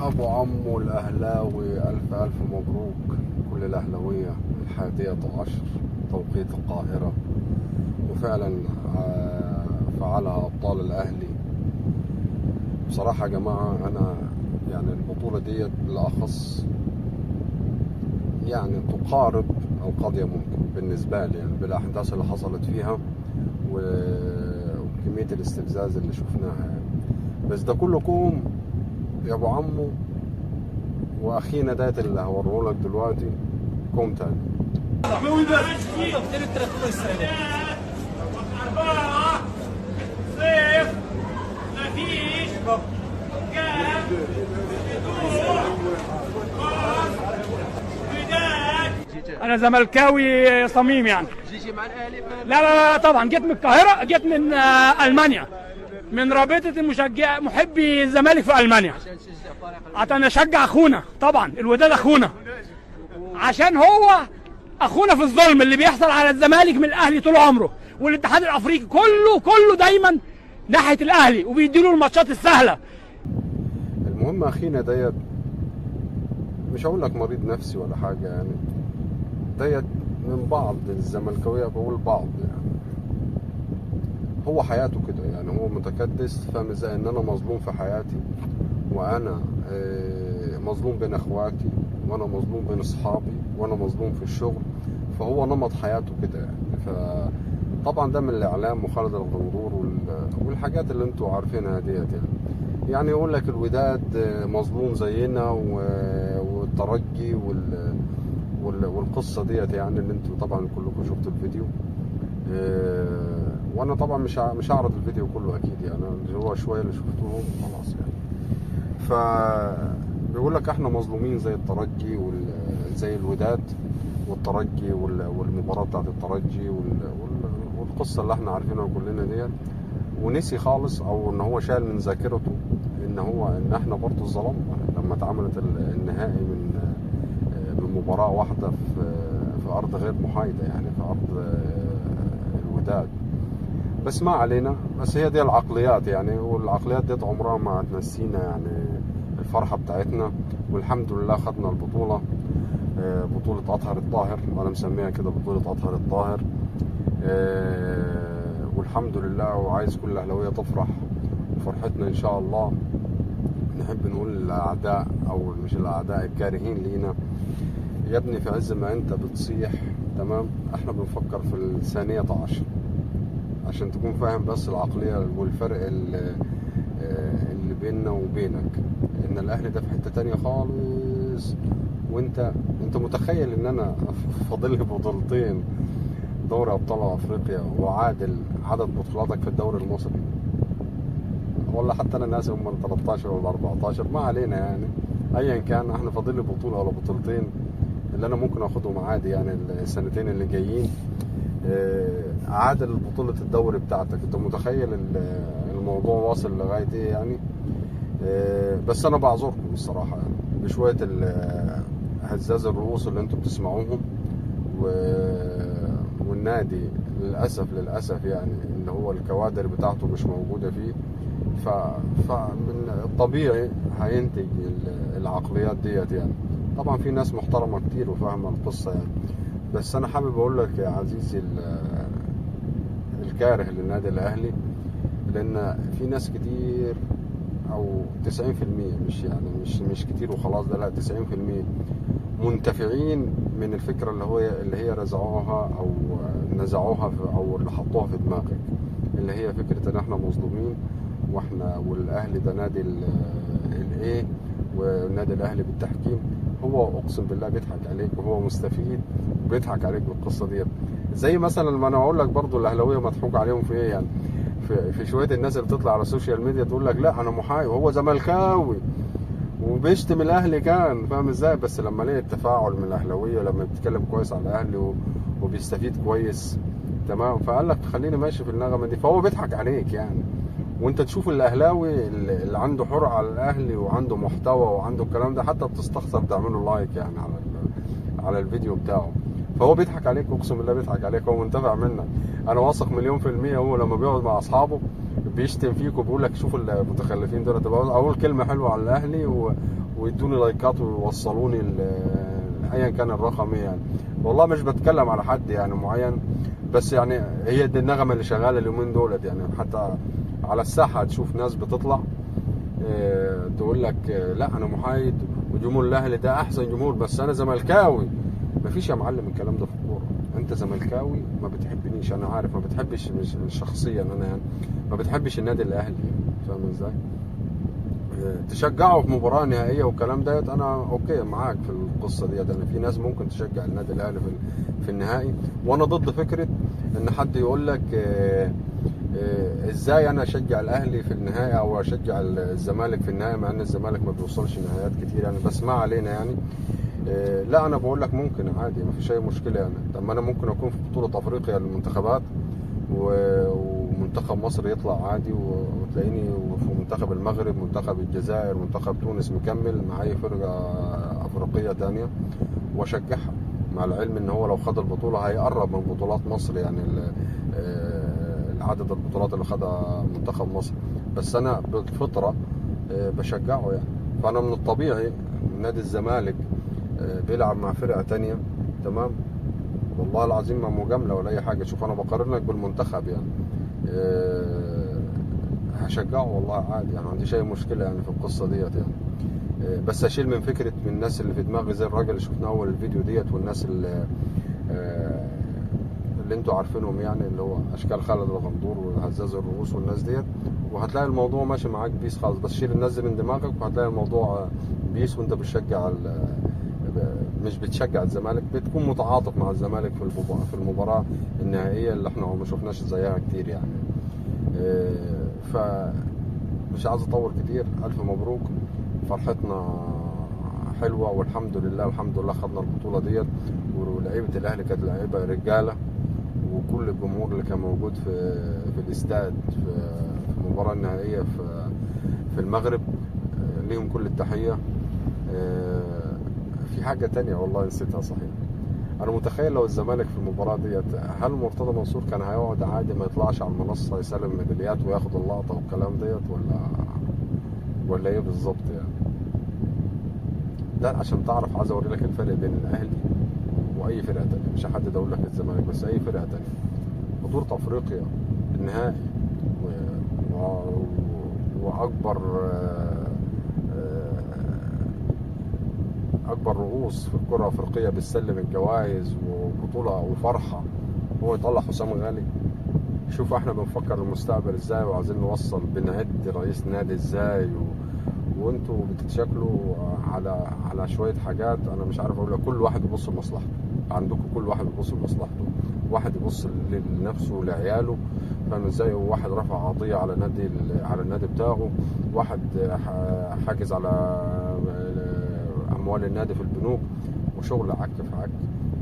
أبو عمو الأهلاوي، ألف ألف مبروك. كل الأهلاوية 11 توقيت القاهرة، وفعلا فعلها أبطال الأهلي. بصراحة يا جماعة أنا يعني البطولة ديت بالأخص يعني تقارب القضية ممكن بالنسبة لي، يعني بالأحداث اللي حصلت فيها وكمية الاستفزاز اللي شفناها يعني. بس ده كله كوم يا أبو عمو، واخينا ديت اللي هوريه لك دلوقتي كوم تاني. انا زملكاوي صميم يعني. جيتي مع الاهلي؟ لا لا لا طبعا، جيت من القاهره، جيت من المانيا، من رابطه محبي الزمالك في المانيا، عشان تشجع فريق عشان اشجع اخونا. طبعا الوداد اخونا، عشان هو اخونا في الظلم اللي بيحصل على الزمالك من الاهلي طول عمره، والاتحاد الافريقي كله دايما ناحيه الاهلي وبيديله الماتشات السهله. المهم اخينا ديت مش هقول لك مريض نفسي ولا حاجه يعني، ديت من بعض الزملكاويه، بقول بعض يعني، هو حياته كده يعني، هو متكدس. فاهم ازاي ان انا مظلوم في حياتي، وانا مظلوم بين اخواتي، وانا مظلوم بين اصحابي، وانا مظلوم في الشغل. فهو نمط حياته كده يعني. فطبعا ده من الاعلام وخالد الغندور والحاجات اللي انتوا عارفينها ديت يعني يقول لك الوداد مظلوم زينا والترجي والقصه ديت يعني، اللي انتوا طبعا كلكم شفتوا الفيديو. وانا طبعا مش هعرض الفيديو كله اكيد يعني، اللي هو شويه اللي شفتوهم خلاص يعني. فبيقول لك احنا مظلومين زي الترجي زي الوداد والترجي والمباراه بتاعت الترجي والقصه اللي احنا عارفينها كلنا ديت، ونسي خالص او ان هو شال من ذاكرته ان احنا برضه ظلمنا لما اتعملت النهائي من مباراه واحده في ارض غير محايده يعني، في ارض الوداد. بس ما علينا، بس هي دي العقليات يعني، والعقليات دي عمرها ما هتنسينا يعني الفرحه بتاعتنا. والحمد لله خدنا البطوله، بطوله اطهر الطاهر، وانا مسميها كده بطوله اطهر الطاهر. والحمد لله، وعايز كل الاهلاويه تفرح وفرحتنا ان شاء الله. نحب نقول للاعداء او مش الاعداء، الكارهين لينا، يا ابني في عز ما انت بتصيح تمام احنا بنفكر في الثانية عشر، عشان تكون فاهم بس العقلية والفرق اللي بيننا وبينك. ان الاهلي ده في حتة تانية خالص، وانت متخيل ان انا فاضل لي بطولتين دوري ابطال افريقيا وعادل عدد بطولاتك في الدوري المصري، ولا حتى انا ناسي هم 13 ولا 14، ما علينا يعني. ايا كان احنا فاضل لي بطولة ولا بطولتين اللي انا ممكن اخدهم عادي يعني السنتين اللي جايين، عادل بطولة الدوري بتاعتك. انت متخيل الموضوع واصل لغاية ايه يعني. بس انا بعذركم الصراحة يعني بشوية هزاز الرؤوس اللي انتم بتسمعوهم، والنادي للأسف يعني اللي هو الكوادر بتاعته مش موجودة فيه. فمن الطبيعي هينتج العقليات ديت يعني. طبعا في ناس محترمة كتير وفاهمة القصة يعني، بس أنا حابب أقول لك يا عزيزي الكاره للنادي الأهلي، لأن في ناس كتير أو 90% مش يعني مش كتير وخلاص، ده لا 90% منتفعين من الفكرة اللي هي رزعوها أو نزعوها أو اللي حطوها في دماغك، اللي هي فكرة إن إحنا مظلومين والأهلي ده نادي الإيه والنادي الأهلي بالتحكيم. هو أقسم بالله بيضحك عليك وهو مستفيد وبيضحك عليك بالقصة دي. زي مثلا ما أنا أقول لك برضو الأهلاوية مضحوك عليهم في إيه يعني، في شوية الناس اللي بتطلع على السوشيال ميديا تقول لك لا أنا محايد وهو زملكاوي وبيشتم الأهلي كان فاهم إزاي. بس لما لقي التفاعل من الأهلاوية لما بيتكلم كويس على الأهلي وبيستفيد كويس تمام، فقال لك خليني ماشي في النغمة دي، فهو بيضحك عليك يعني. وانت تشوف الاهلاوي اللي عنده حرقة على الاهلي وعنده محتوى وعنده الكلام ده، حتى بتستخسر تعمله لايك يعني على الفيديو بتاعه. فهو بيضحك عليك، اقسم بالله بيضحك عليك، هو منتفع منك. انا واثق 100% هو لما بيقعد مع اصحابه بيشتم فيك وبيقول لك شوفوا المتخلفين دول. طب اقول كلمه حلوه على الاهلي ويدوني لايكات ويوصلوني ايا كان الرقم ايه يعني. والله مش بتكلم على حد يعني معين، بس يعني هي دي النغمه اللي شغاله اليومين دولت يعني. حتى على الساحه تشوف ناس بتطلع تقول لك لا انا محايد وجمهور الاهلي ده احسن جمهور، بس انا زملكاوي. مفيش يا معلم الكلام ده في الكوره. انت زملكاوي ما بتحبنيش، انا عارف ما بتحبش، مش شخصيا انا يعني ما بتحبش النادي الاهلي، فاهم ازاي؟ تشجعه في مباراه نهائيه والكلام ديت انا اوكي معاك في القصه ديت. يعني في ناس ممكن تشجع النادي الاهلي في النهائي، وانا ضد فكره ان حد يقول لك ازاي انا اشجع الاهلي في النهائي او اشجع الزمالك في النهائي، مع ان الزمالك ما بيوصلش نهائيات كتير يعني، بس ما علينا يعني. لا انا بقول لك ممكن عادي، ما فيش اي مشكله يعني. طب ما انا ممكن اكون في بطوله افريقيا للمنتخبات ومنتخب مصر يطلع عادي، وتلاقيني في منتخب المغرب، منتخب الجزائر، منتخب تونس مكمل مع اي فرقه افريقيه تانية واشجعها، مع العلم ان هو لو خد البطوله هيقرب من بطولات مصر يعني عدد البطولات اللي خدها منتخب مصر. بس انا بالفطره بشجعه يعني. فانا من الطبيعي نادي الزمالك بيلعب مع فرقه تانية، تمام، والله العظيم ما مجامله ولا اي حاجه. شوف انا بقارنك بالمنتخب يعني، هشجعه والله عادي يعني، ما عنديش اي مشكله يعني في القصه ديت يعني. بس اشيل من فكره من الناس اللي في دماغي زي الراجل اللي شفناه اول الفيديو ديت، والناس اللي انتوا عارفينهم يعني، اللي هو اشكال خالد الغندور وهزاز الرؤوس والناس ديت، وهتلاقي الموضوع ماشي معاك بيس خالص. بس شيل الناس دي من دماغك وهتلاقي الموضوع بيس، وانت بتشجع مش بتشجع الزمالك، بتكون متعاطف مع الزمالك في المباراه النهائيه اللي احنا ما شفناش زيها كتير يعني. فمش عايز اطول كتير. الف مبروك، فرحتنا حلوه والحمد لله، الحمد لله خدنا البطوله ديت. ولعيبه الاهلي كانت لعيبه رجاله، وكل الجمهور اللي كان موجود في الاستاد في المباراه النهائيه في المغرب ليهم كل التحيه. في حاجه تانية والله نسيتها صحيح. انا متخيل لو الزمالك في المباراه ديت، هل مرتضى منصور كان هيقعد عادي ما يطلعش على المنصه يسلم ميداليات وياخد اللقطه والكلام ديت، ولا ايه بالظبط يعني؟ ده عشان تعرف، عايز اوري لك الفرق بين الاهلي واي فرقه تانية، مش هحدد اقول لك الزمالك بس اي فرقه تانية. بطوله افريقيا النهائي اكبر رؤوس في الكره الافريقيه بتسلم الجوائز وبطوله وفرحه، هو يطلع حسام غالي. شوف احنا بنفكر المستقبل ازاي، وعايزين نوصل بنعد رئيس نادي ازاي، وانتوا بتتشكلوا على شويه حاجات. انا مش عارف اقول لك، كل واحد يبص لمصلحته عندكم، كل واحد يبص لمصلحته، واحد يبص لنفسه ولعياله، فاهم ازاي؟ وواحد رفع قضيه على النادي بتاعه، واحد حاجز على اموال النادي في البنوك، وشغل عك في عك،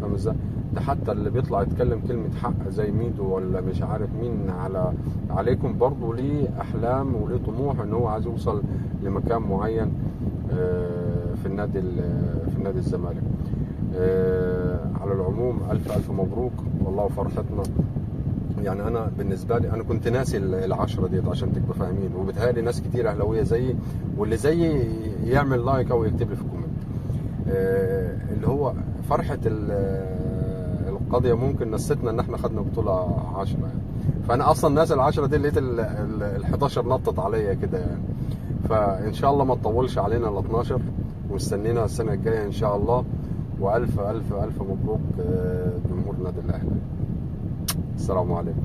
فاهم ازاي؟ ده حتى اللي بيطلع يتكلم كلمه حق زي ميدو ولا مش عارف مين عليكم برضه ليه احلام وليه طموح ان هو عايز يوصل لمكان معين في النادي الزمالك. على العموم الف مبروك والله فرحتنا يعني. انا بالنسبه لي انا كنت ناسي العشرة ديت عشان تبقوا فاهمين، وبتهيألي ناس كتير اهلاويه زيي، واللي زيي يعمل لايك او يكتب لي في الكومنت اللي هو فرحه القضيه ممكن نستنا ان احنا خدنا بطوله 10 يعني. فانا اصلا ناس ال10 دي لقيت ال11 نطت عليا كده يعني. فان شاء الله ما تطولش علينا ال12، ومستنينا السنه الجايه ان شاء الله. والف الف الف مبروك جمهور النادي الاهلي. السلام عليكم.